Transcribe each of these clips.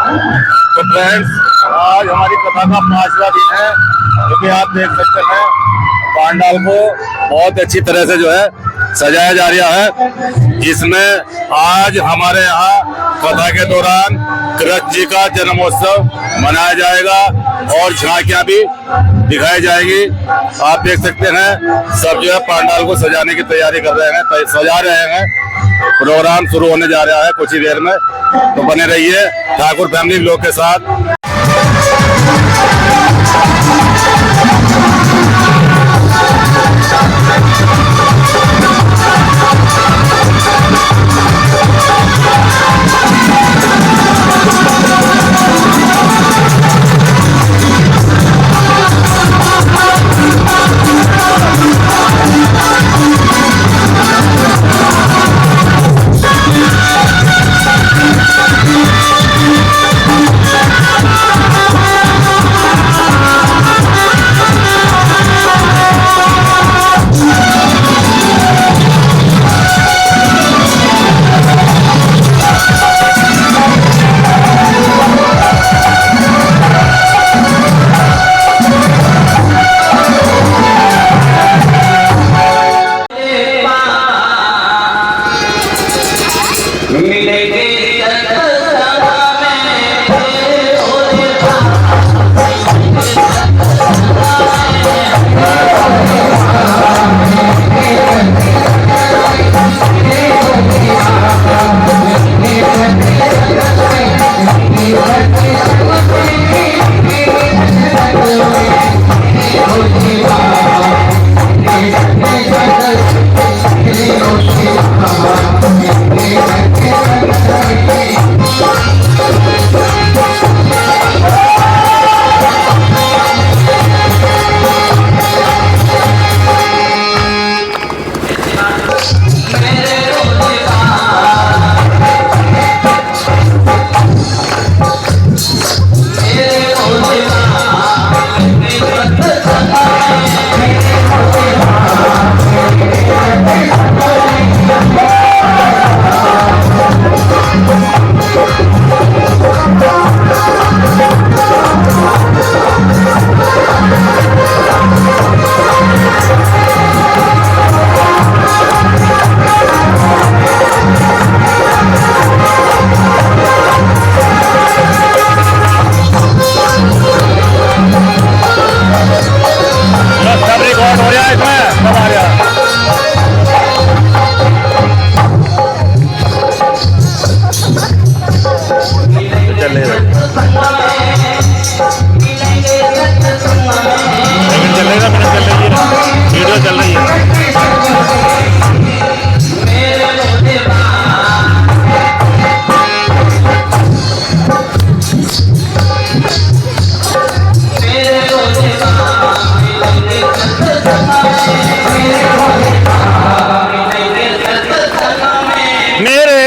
तो फ्रेंड्स, आज हमारी कथा का 5वां दिन है, क्योंकि आप देख सकते हैं पांडाल को बहुत अच्छी तरह से जो है सजाया जा रहा है, जिसमें आज हमारे यहाँ कथा के दौरान कृष्ण जी का जन्मोत्सव मनाया जाएगा और झांकियां भी दिखाई जाएगी। आप देख सकते हैं सब जो है पांडाल को सजाने की तैयारी कर रहे हैं, सजा रहे हैं। प्रोग्राम शुरू होने जा रहा है कुछ ही देर में, तो बने रहिए ठाकुर फैमिली लोग के साथ।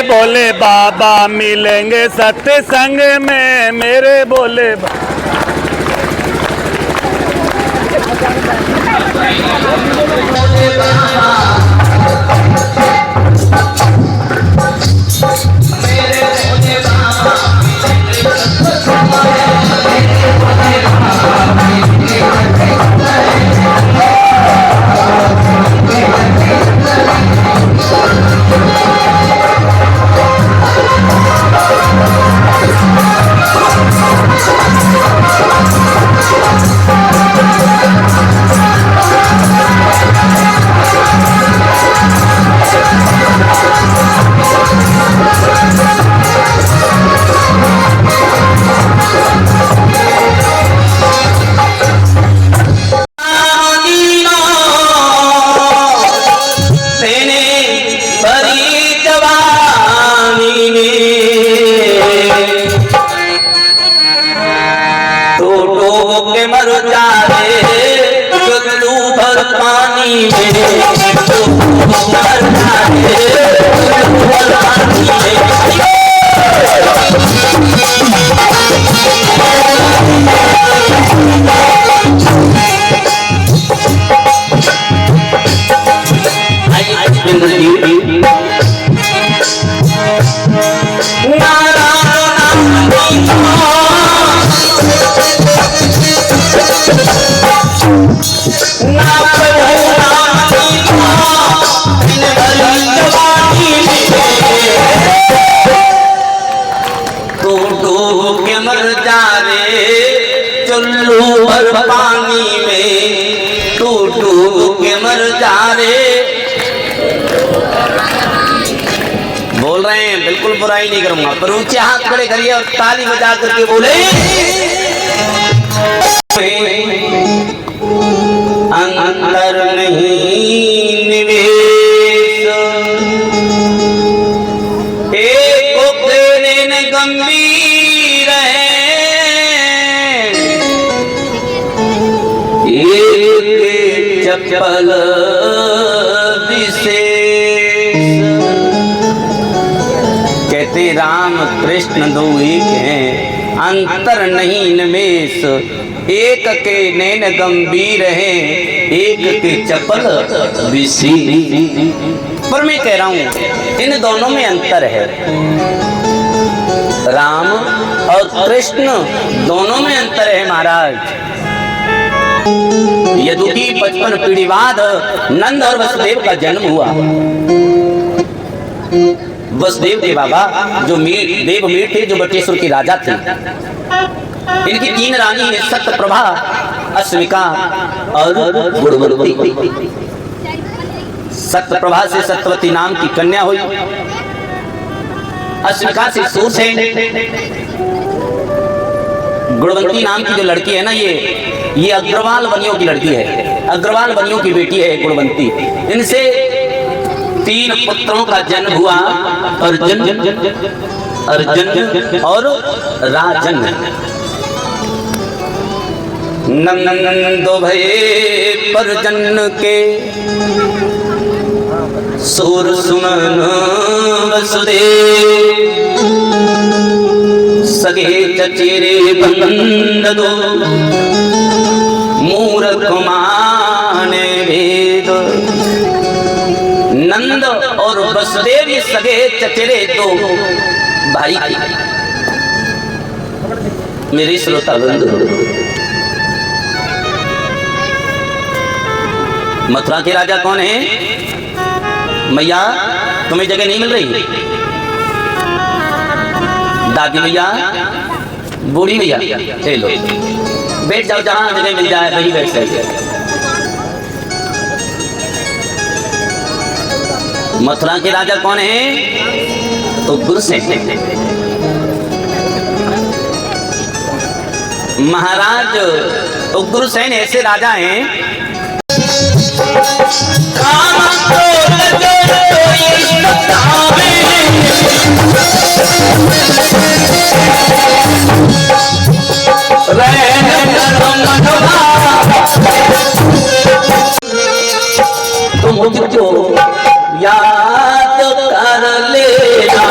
भोले बाबा मिलेंगे सत्संग में, मेरे भोले तू डूब के मर जा रे चुल्लू भर पानी में, तू डूब के मर जा रे। बोल रहे हैं बिल्कुल बुराई नहीं करूंगा, पर ऊंचे हाथ खड़े करिए और ताली बजा करके बोले अंतर नहीं निवेश, एक नैन गंभीर है, एक चपल विशेष। कहते राम कृष्ण दो एक हैं, अंतर नहीं निमेष, एक के नैन गंभीर हैं, एक के चपल विशेष। पर मैं कह रहा हूं इन दोनों में अंतर है, राम और कृष्ण दोनों में अंतर है महाराज। यदुकी 55 पीढ़ी बाद नंद और वसुदेव का जन्म हुआ। वसुदेव थे बाबा जो देवमीर थे, जो बटेश्वर की राजा थे। इनकी 3 रानी है, सत्यप्रभा, अश्विका और गुणवंती। सत्यप्रभा से सत्यवती नाम की कन्या हुई, अश्विका से सूरसेन, गुणवंती नाम की जो लड़की है ना, ये अग्रवाल वनियों की लड़की है, अग्रवाल वनियों की बेटी है गुणवंती। इनसे 3 पुत्रों का जन्म हुआ, अर्जुन, अर्जुन और राजन। नंदो भये परजन के सूर सुमन वसुदेव, सगे चचेरे बंद दो मूर्ख माने वेद। नंद और वसुदेव ये सगे चचेरे 2 भाई मेरे श्रोता बंधु। मथुरा के राजा कौन है? मैया तुम्हें जगह नहीं मिल रही? दादी मैया, बूढ़ी मैया, लो बैठ जाओ, जहां जगह मिल जाए वही बैठ जाइए। मथुरा के राजा कौन है? उग्रसेन। महाराज उग्रसेन ऐसे राजा हैं तुम मुझको याद कर लेना।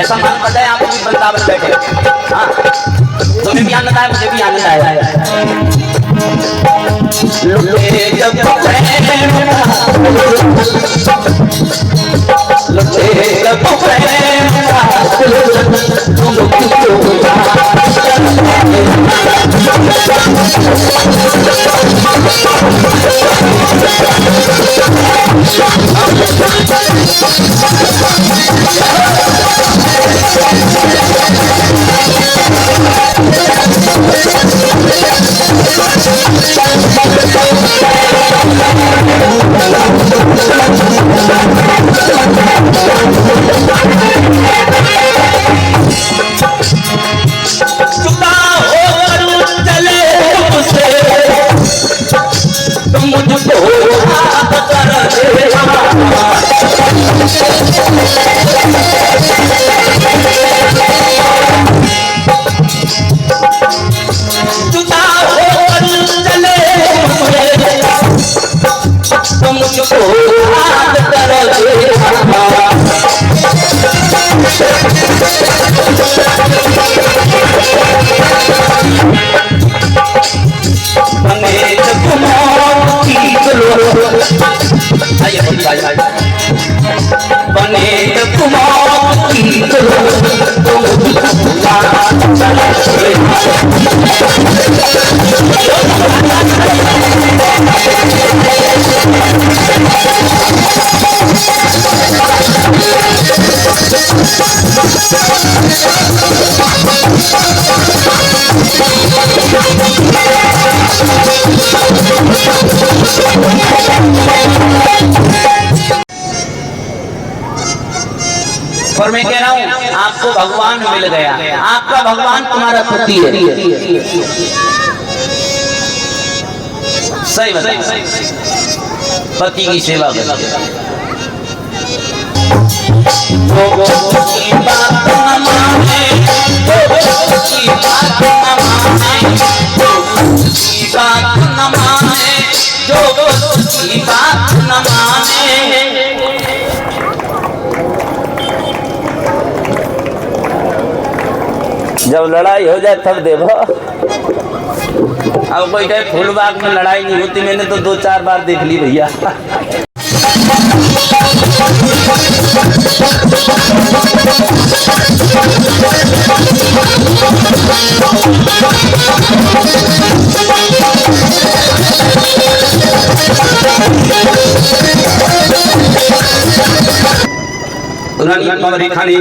ऐसा मान पता है आप भी वृंदावन बैठे। हाँ, तुम्हें भी आनंद आया, मुझे भी आनंद आया। लुटे जब तुम मुझको मुझको याद करोगे बने जब मौत की बने जब मौत की और मैं कह रहा हूं आपको भगवान मिल गया, आपका भगवान तुम्हारा पति है। सही बताओ, पति की सेवा करो। बात न माने, बात न माने, जो की बात न माने। जब लड़ाई हो जाए तब देखो। अब कोई कहे फूलबाग में लड़ाई नहीं होती, मैंने तो 2-4 बार देख ली भैया। रानी कंवर रेखा ने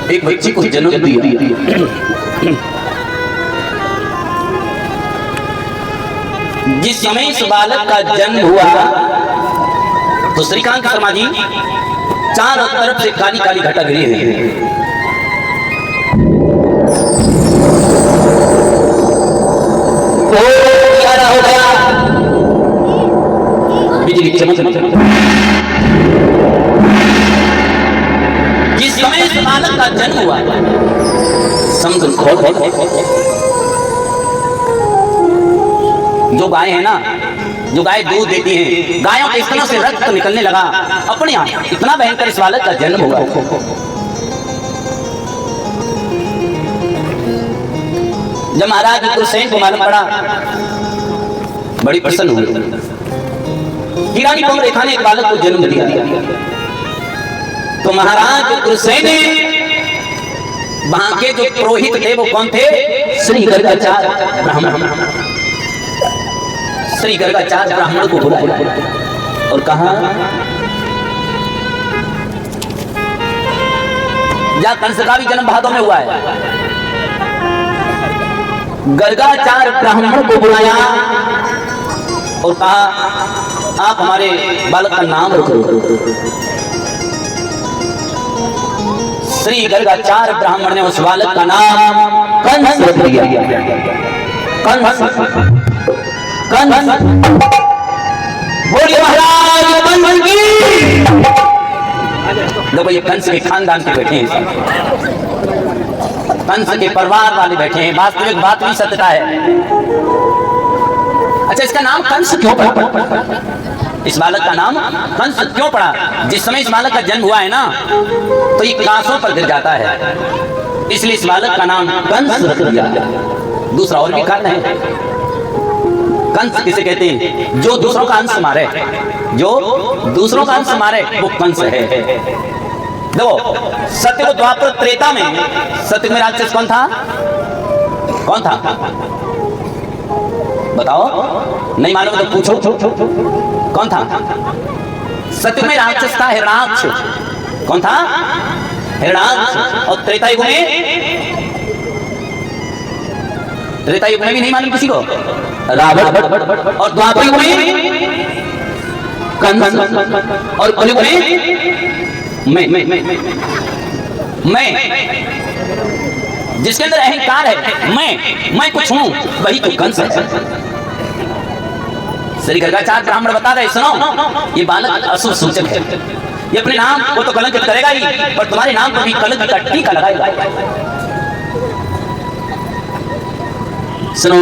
एक बच्ची को जन्म दिया। जिस समय इस बालक का जन्म हुआ तो श्रीकांत शर्मा जी चारों तरफ से काली काली घटा गिरी है। तो क्या हो गया? बिजली चमक जिस समय इस बालक का जन्म हुआ समुद्र खोल जो गाय है ना, जो गाय दूध देती है, गायों के स्तनों से रक्त निकलने लगा अपने आप। इतना भयंकर इस बालक का जन्म हुआ। जब महाराज उग्रसेन को मालूम पड़ा बड़ी प्रसन्न हुई कि रानी कंवर रेखा ने एक बालक को जन्म दिया। तो महाराज उग्रसेन ने वहां के जो पुरोहित थे वो कौन थे? श्री गर्गाचार्य ब्राह्मण। श्री गर्गाचार्य ब्राह्मण को बुलाया और कहा या कंस का भी जन्म भादों में हुआ है। गर्गाचार्य ब्राह्मण को बुलाया और कहा आप हमारे बालक का नाम रखो। श्री गर्गाचार्य ब्राह्मण ने उस बालक का नाम कंस रख दिया। कंस बोलिए महाराज कंस की। देखो ये कंस के खानदान के बैठे हैं, कंस के परिवार वाले बैठे हैं। वास्तविक बात भी सत्यता है। अच्छा, इसका नाम कंस क्यों पड़ा? इस बालक का नाम कंस क्यों पड़ा? जिस समय इस बालक का जन्म हुआ है ना तो ये कांसों पर गिर जाता है, इसलिए इस बालक का नाम कंस रख दिया। दूसरा और भी कारण है। कंस किसे कहते हैं? जो दूसरों का अंश मारे, जो दूसरों का अंश मारे वो कंस है। देखो सत्य को द्वापर त्रेता में सत्य में राक्षस कौन था? कौन था बताओ? नहीं मालूम तो पूछो। कौन था? सत्य में राक्षस था हिरण्याक्ष। कौन था? हिरण्याक्ष। और त्रेता युग में भी नहीं मालूम किसी को? रावण। और द्वापर युग में कंस। और कलयुग में मैं जिसके अंदर अहंकार है, मैं कुछ हूं, वही तो कंस है। श्री गर्गाचार्य ब्राह्मण बता रहे सुनो, ये बालक अशुभ सूचक है। ये अपने नाम को तो कलंकित करेगा ही, पर तुम्हारे नाम पर भी कलंक का टीका लगाएगा। सुनो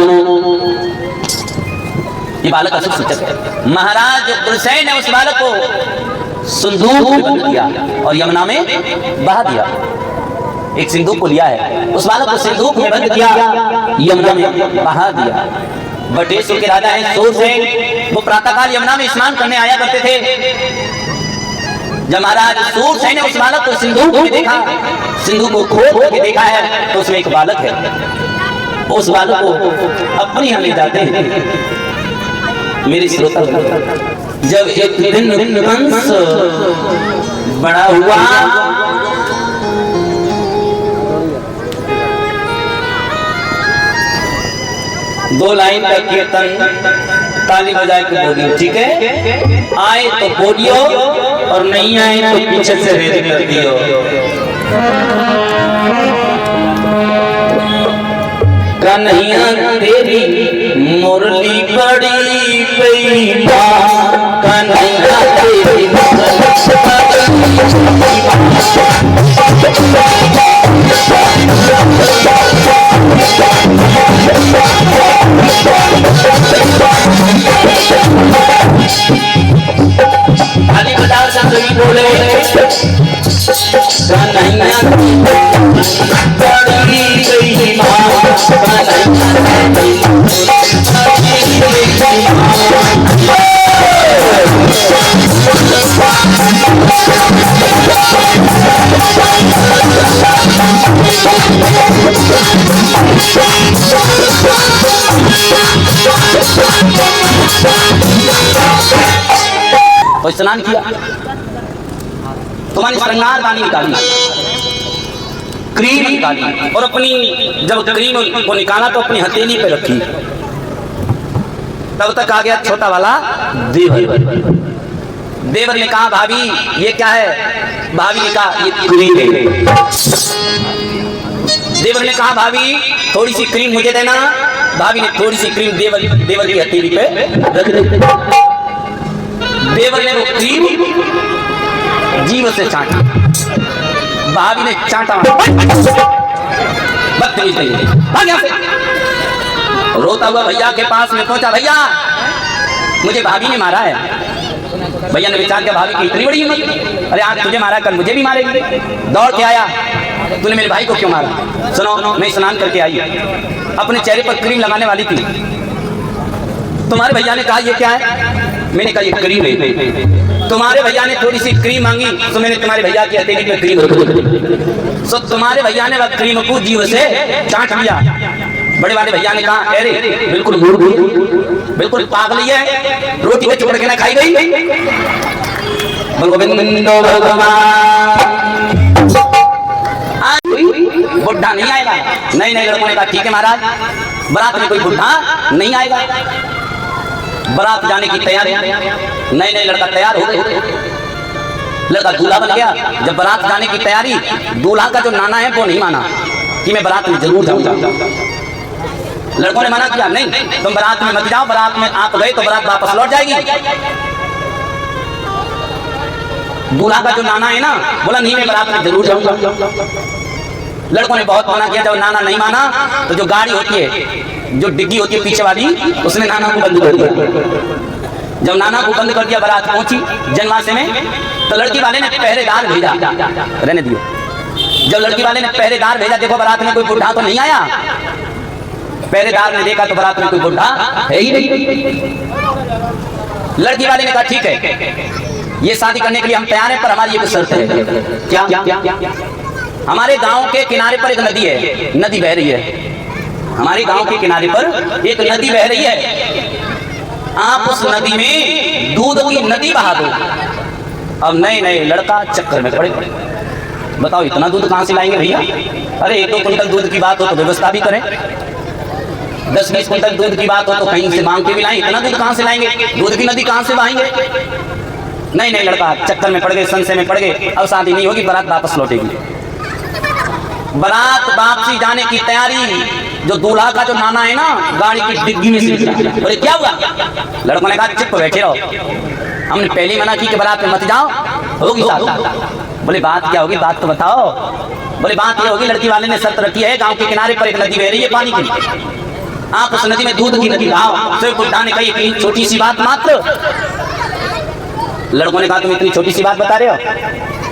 ये बालक अशुभ सूचक है। महाराज उग्रसेन ने उस बालक को सिंदूक में बंद किया और यमुना में बहा दिया। एक सिंदूक को लिया है, उस बालक को सिंदूक में बंद किया, यमुना में बहा दिया। बटेश्वर के राजा हैं सूरसेन, वो प्रातःकाल यमुना में स्नान करने आया करते थे। जब महाराज सूरसेन ने उस बालक को सिंदूक में देखा, सिंदूक को खोद करके देखा है तो उसमें एक बालक है। उस बालक को अपने यहाँ ले जाते हैं। मेरे श्रोता, जब एक दिन कंस बड़ा हुआ, दो लाइन का कीर्तन ताली बजा के बोलियो, ठीक है? आए तो बोलियो और नहीं आए तो पीछे से रेत कर दियो। कन्हैया तेरी मुरली बड़ी बेईमान, कन्हैया तेरी खाली बजाओ सभी बोले, कन्हैया बड़ी बेईमान, तो स्नान किया, तुम्हारी श्रृंगार वाणी निकाली, क्रीम निकाली और अपनी जब क्रीम को निकाला तो अपनी हथेली पे रखी। तब तक आ गया छोटा वाला देवर। देवर ने कहा भाभी ये क्या है? भाभी ने कहा ये क्रीम है। देवर ने कहा भाभी थोड़ी सी क्रीम मुझे देना। भाभी ने थोड़ी सी क्रीम देवर की हथेली पे रख दी। देवर ने वो क्रीम जीभ से चाटा, भाभी ने चाटा, बदतमीज नहीं, भाग यहाँ से। रोता हुआ भैया के पास में पहुंचा, भैया मुझे भाभी ने मारा है। भैया ने विचार किया भाभी की इतनी बड़ी हिम्मत, अरे आज तुझे मारा कल मुझे भी मारेगी। दौड़ के आया, तूने मेरे भाई को क्यों मारा? सुनो, मैं स्नान करके आई, अपने चेहरे पर क्रीम लगाने वाली थी, तुम्हारे भैया ने कहा ये क्या है? मैंने कहा ये क्रीम है। तुम्हारे भैया ने थोड़ी सी क्रीम मांगी तो मैंने तुम्हारे भैया की हथेली पे क्रीम रख दी। सो तुम्हारे भैया ने वह क्रीम को जीभ से चाट लिया। बड़े वाले भैया ने कहा अरे बिल्कुल बिल्कुल पागल ही है, रोटी में चुपड़ के ना खाई गई। बुढ़ा नहीं आएगा। नहीं लड़कों ने कहा ठीक है महाराज, बारात में कोई बुढ़ा नहीं आएगा। बारात जाने की तैयारी, नए लड़का तैयार हो गए, लड़का दूल्हा बन गया। जब बारात जाने की तैयारी, दूल्हा का जो नाना है वो नहीं माना कि मैं बारात में जरूर जाऊंगा। लड़कों ने मना किया नहीं तुम बारात में मत जाओ, बारात में आप गए तो बारात वापस लौट जाएगी। दूल्हा का जो नाना है ना बोला नहीं मैं बारात में जरूर जाऊंगा। लड़कों ने बहुत मना किया। जब नाना नहीं माना तो जो गाड़ी होती है, जो डिग्गी होती है पीछे वाली, उसने नाना को बंद कर दिया। जब नाना को बंद कर दिया, बारात पहुंची जनवासे में, तो लड़की वाले ने पहरेदार भेजा, रहने दियो। जब लड़की वाले ने पहरेदार भेजा, देखो बारात में कोई बुढ़ा तो नहीं आया। पहरेदार ने देखा तो बारात में कोई बुढ़ा है ही नहीं। लड़की वाले ने कहा ठीक है ये शादी करने के लिए हम तैयार हैं, पर हमारी एक शर्त है। क्या? हमारे गांव के किनारे पर एक नदी है, नदी बह रही है। हमारे गांव के किनारे पर एक नदी बह रही है, आप उस नदी में दूध की नदी बहा दो। अब नए लड़का चक्कर में पड़े, बताओ इतना दूध कहां से लाएंगे भैया? अरे 1-2 कुंटल दूध की बात हो तो व्यवस्था भी करें, 10-20 कुंटल दूध की बात हो तो कहीं से मांग के भी लाएं। इतना दूध कहां से लाएंगे? दूध की नदी कहां से बहाएंगे? नए लड़का चक्कर में पड़ गए, संशय में पड़ गए। अब शादी नहीं होगी, बारात वापस लौटेगी। बारात वापसी जाने की तैयारी, जो दूल्हा का जो नाना है ना गाड़ी की डिग्गी में से बोले क्या हुआ? लड़कों ने कहा चुप बैठे रहो, हमने पहले मना की कि बारात में मत जाओ, होगी शादी। बोले बात क्या होगी, बात तो बताओ। बोले बात ये होगी लड़की वाले ने शर्त रखी है, गांव के किनारे पर एक नदी बह रही है पानी की, आप उस नदी में दूध की नदी बहाओ। फिर बुढ़ा ने कही इतनी छोटी सी बात मात्र। लड़कों ने कहा तुम इतनी छोटी सी बात बता रहे हो,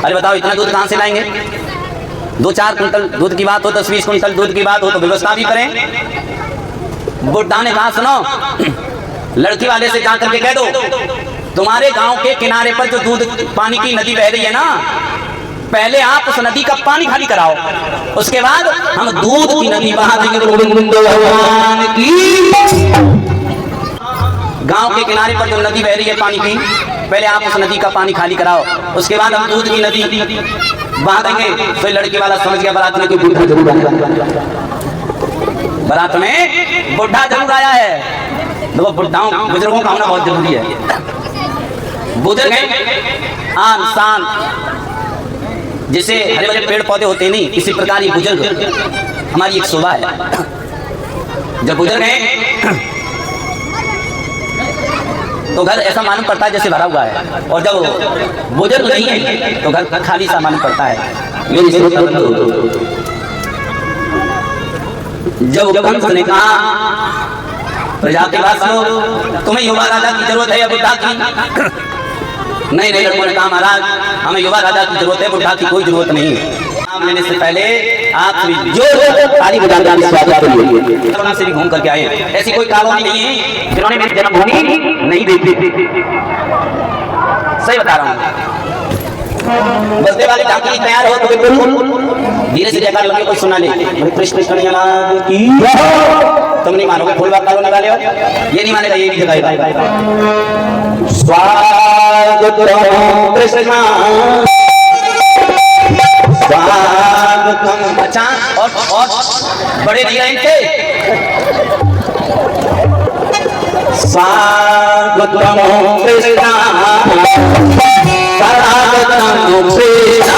अरे बताओ इतना दूध कहां से लाएंगे? 2-4 कुंटल दूध की बात हो, 10-20 कुंटल दूध की बात हो तो व्यवस्था भी करें। बुढ़ा ने कहा सुनो, लड़की वाले से जा करके कह दो तुम्हारे गांव के किनारे पर जो दूध पानी की नदी बह रही है ना, पहले आप उस नदी का पानी खाली कराओ, उसके बाद हम दूध की नदी बहा देंगे। भगवान की गांव के किनारे पर जो नदी बह रही है पानी की, पहले आप उस नदी का पानी खाली कराओ, उसके बाद हम दूध की नदी बहा देंगे। फिर लड़के वाला समझ गया बारात में कोई बुढ़ा जरूर आया, बारात में बुढ़ा जरूर आया है। देखो बुढ़ाओं बुजुर्गों का होना बहुत जरूरी है। बुजुर्ग हैं आन शान, जैसे हरे भरे पेड़ पौधे होते नहीं, इसी प्रकार ये बुजुर्ग हमारी एक शोभा है। जब बुजुर्ग हैं तो घर ऐसा मालूम पड़ता है जैसे भरा हुआ है, और जब बुजुर्ग नहीं है तो घर खाली सा मालूम पड़ता है। मेरी जब कंस ने कहा प्रजा के वासियों तुम्हें युवा राजा की जरूरत है या बुढ़ा की? नहीं नहीं, लड़कों ने कहा महाराज हमें युवा राजा की जरूरत है, बुढ़ा की कोई जरूरत नहीं है। नाम लेने से पहले आप जो ताली बजाकर स्वागत करिए। से भी घूम करके आए, ऐसी कोई कॉलोनी नहीं है जिन्होंने मेरी जन्मभूमि नहीं देखी। सही बता रहा हूँ। बसने वाले डाकी तैयार हो तो बिल्कुल धीरे से जयकार लगे, कोई सुना नहीं। कृष्ण कृष्ण की तुम नहीं मानोगे, फूल बात कॉलोनी वाले हो, ये नहीं मानेगा, ये भी जगाएगा। स्वागत कृष्ण स्वागतम। अच्छा और बड़े डिजाइन थे। स्वागतम कृष्ण स्वागतम कृष्ण।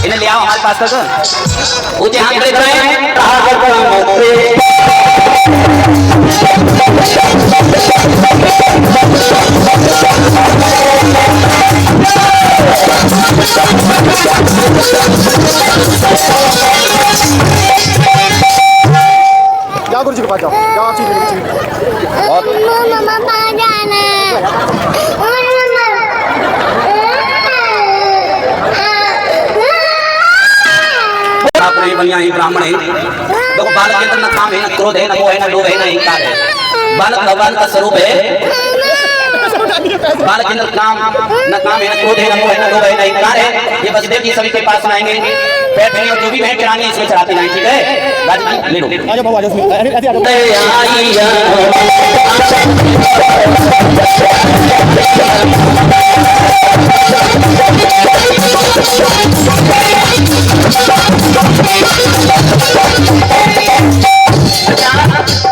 इन्हें ले आओ हमारे पास तक। ऊंचे हाथ खड़े करें। जाओ गुरुजी के पास जाओ, जाओ आपने बनिया ही ब्राह्मण है। देखो बालक के अंदर न काम है, न क्रोध है, न मोह है, न लोभ है, न अहंकार है। बालक भगवान का स्वरूप है। बालक के अंदर काम न काम है, न क्रोध है, न मोह है, न लोभ है, न अहंकार है। ये वसुदेव जी सभी के पास आएंगे, पेट में और जो भी भेंट चढ़ानी है इसमें चढ़ाते जाएं, ठीक है? राजू ले लो। आ जाओ बाबू, आ जाओ।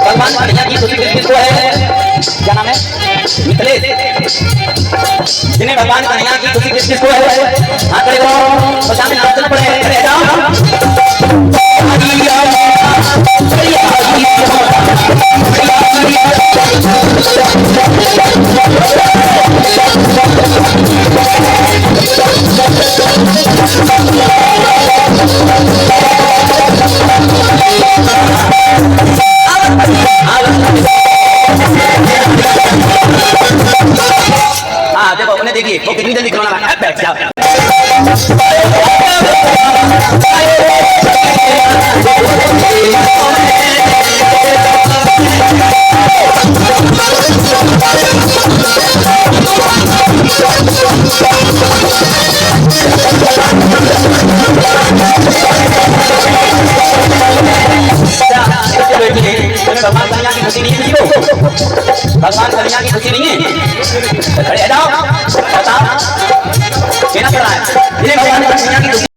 भगवान कन्हैया की खुशी किसको है? क्या नाम है? मिथिलेश। जिन्हें भगवान कन्हैया की खुशी किसको है? हाथ खड़े करो, बच्चा में नाम चल पड़े, खड़े जाओ। हाँ देखो अपने देखिए वो कितनी जल्दी खिलौना है। बैठ जाओ। भगवान कन्हैया की खुशी नहीं है। भगवान कन्हैया की खुशी नहीं है।